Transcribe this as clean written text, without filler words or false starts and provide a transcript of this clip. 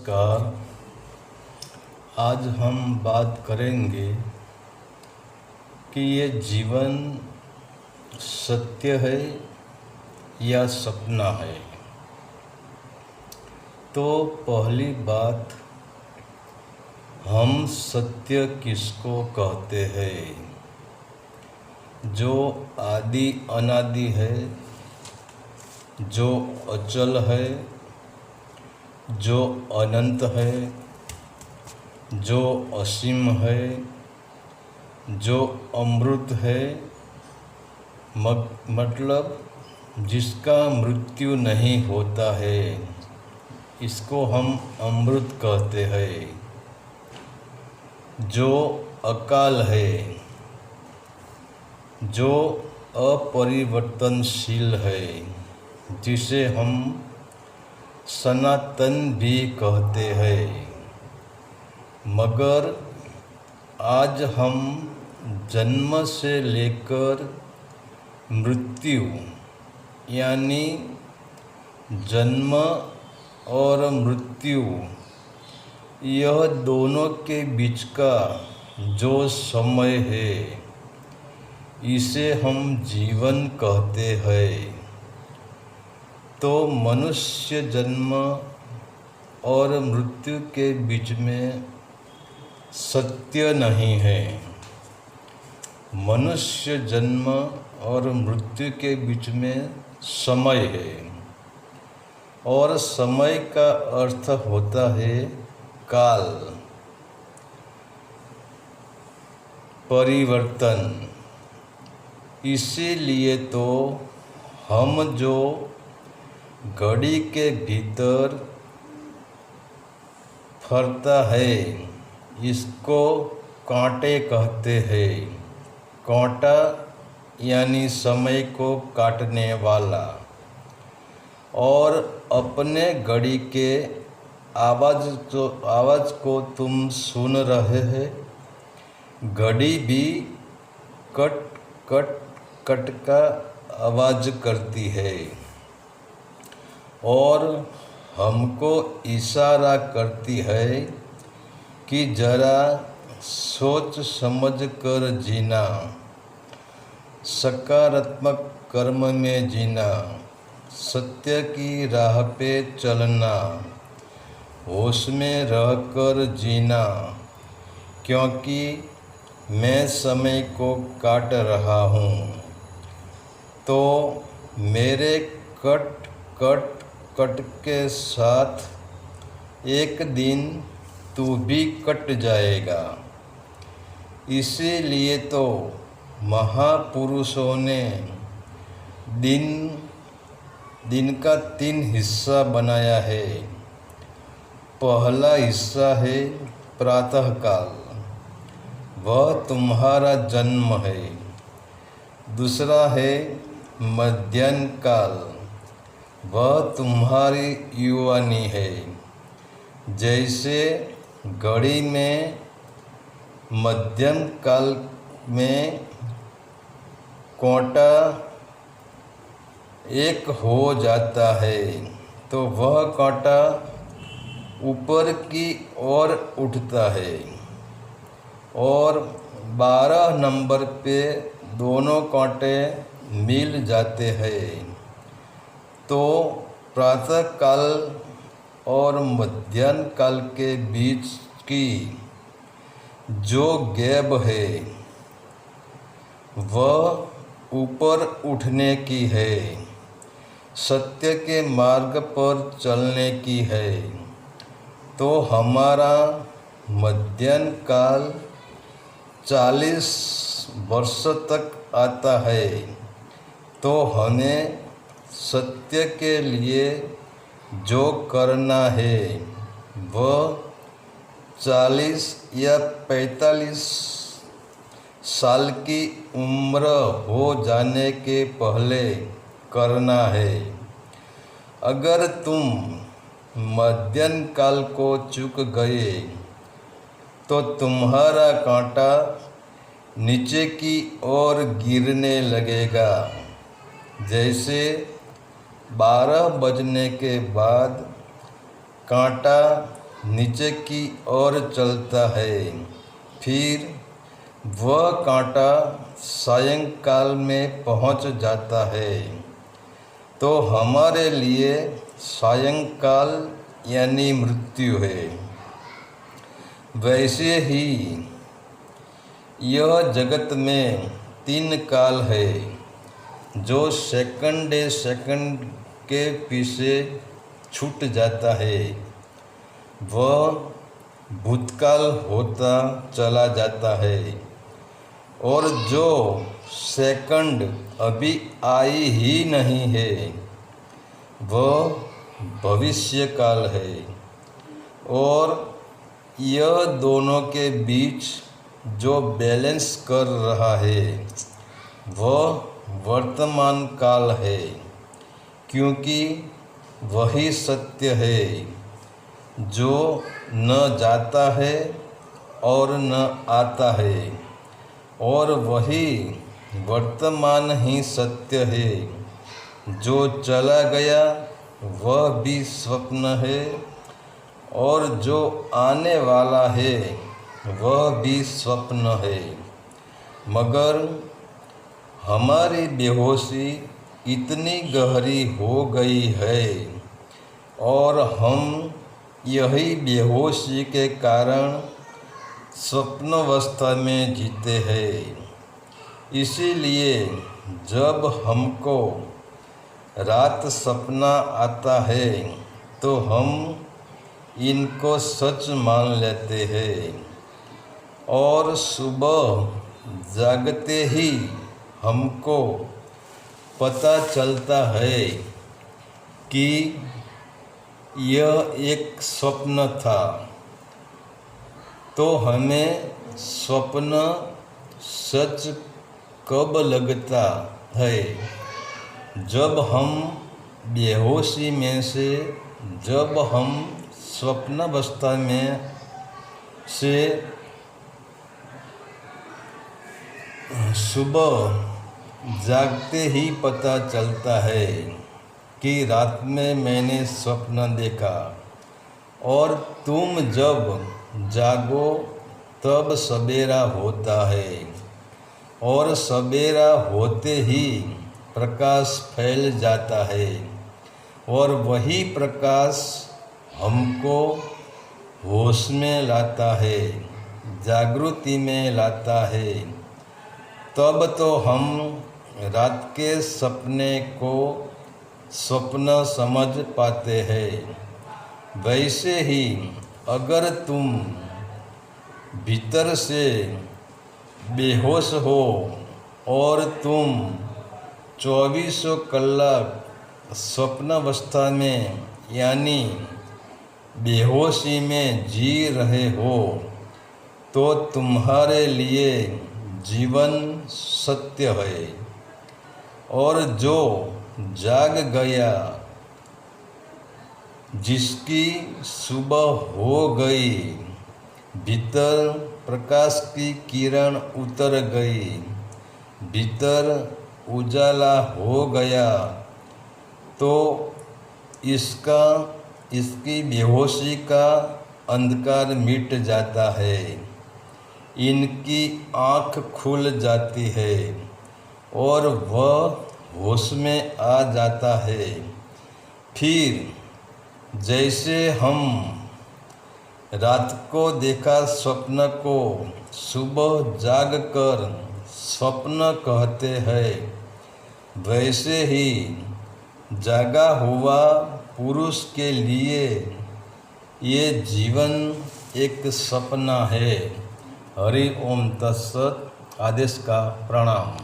नमस्कार। आज हम बात करेंगे कि ये जीवन सत्य है या सपना है। तो पहली बात, हम सत्य किसको कहते हैं? जो आदि अनादि है, जो अचल है, जो अनंत है, जो असीम है, जो अमृत है, मतलब जिसका मृत्यु नहीं होता है, इसको हम अमृत कहते हैं। जो अकाल है, जो अपरिवर्तनशील है, जिसे हम सनातन भी कहते हैं। मगर आज हम जन्म से लेकर मृत्यु यानी जन्म और मृत्यु, यह दोनों के बीच का जो समय है, इसे हम जीवन कहते हैं। तो मनुष्य जन्म और मृत्यु के बीच में सत्य नहीं है। मनुष्य जन्म और मृत्यु के बीच में समय है, और समय का अर्थ होता है काल, परिवर्तन। इसीलिए तो हम जो घड़ी के भीतर फरता है, इसको कांटे कहते हैं। कांटा यानी समय को काटने वाला। और अपने घड़ी के आवाज़ को तुम सुन रहे हैं। घड़ी भी कट कट कट का आवाज़ करती है और हमको इशारा करती है कि जरा सोच समझ कर जीना, सकारात्मक कर्म में जीना, सत्य की राह पे चलना, होश में रहकर जीना, क्योंकि मैं समय को काट रहा हूँ। तो मेरे कट कट कट के साथ एक दिन तू भी कट जाएगा। इसीलिए तो महापुरुषों ने दिन का 3 हिस्सा बनाया है। पहला हिस्सा है प्रातःकाल, वह तुम्हारा जन्म है। दूसरा है मध्याह्न काल, वह तुम्हारी युवानी है। जैसे घड़ी में मध्यम काल में कांटा एक हो जाता है, तो वह कांटा ऊपर की ओर उठता है, और 12 नंबर पे दोनों कांटे मिल जाते हैं। तो प्रातः काल और मध्याह्न काल के बीच की जो गैप है, वह ऊपर उठने की है, सत्य के मार्ग पर चलने की है। तो हमारा मध्याह्न काल 40 वर्ष तक आता है। तो हमें सत्य के लिए जो करना है, वह 40 या 45 साल की उम्र हो जाने के पहले करना है। अगर तुम मध्याह्न काल को चूक गए, तो तुम्हारा कांटा नीचे की ओर गिरने लगेगा। जैसे 12 बजने के बाद कांटा नीचे की ओर चलता है। फिर वह कांटा सायंकाल में पहुंच जाता है। तो हमारे लिए सायंकाल यानी मृत्यु है। वैसे ही यह जगत में 3 काल है जो सेकंड के पीछे छूट जाता है। वह भूतकाल होता चला जाता है और जो सेकंड अभी आई ही नहीं है वह भविष्य काल है। और यह दोनों के बीच जो बैलेंस कर रहा है वह वर्तमान काल है, क्योंकि वही सत्य है जो न जाता है और न आता है, और वही वर्तमान ही सत्य है। जो चला गया वह भी स्वप्न है और जो आने वाला है वह भी स्वप्न है। मगर हमारी बेहोशी इतनी गहरी हो गई है और हम यही बेहोशी के कारण स्वप्नावस्था में जीते हैं। इसीलिए जब हमको रात सपना आता है तो हम इनको सच मान लेते हैं और सुबह जागते ही हमको पता चलता है कि यह एक स्वप्न था। तो हमें स्वप्न सच कब लगता है? जब हम बेहोशी में से, जब हम स्वप्नावस्था में से सुबह जागते ही पता चलता है कि रात में मैंने स्वप्न देखा। और तुम जब जागो तब सवेरा होता है और सवेरा होते ही प्रकाश फैल जाता है और वही प्रकाश हमको होश में लाता है, जागृति में लाता है। तब तो हम रात के सपने को स्वप्न समझ पाते हैं। वैसे ही अगर तुम भीतर से बेहोश हो और तुम 24 कलाक स्वप्नावस्था में यानी बेहोशी में जी रहे हो तो तुम्हारे लिए जीवन सत्य है। और जो जाग गया, जिसकी सुबह हो गई, भीतर प्रकाश की किरण उतर गई, भीतर उजाला हो गया, तो इसकी बेहोशी का अंधकार मिट जाता है, इनकी आँख खुल जाती है और वह होश में आ जाता है। फिर जैसे हम रात को देखा स्वप्न को सुबह जाग कर स्वप्न कहते हैं, वैसे ही जागा हुआ पुरुष के लिए ये जीवन एक सपना है। हरि ओम तत्सत। आदेश का प्रणाम।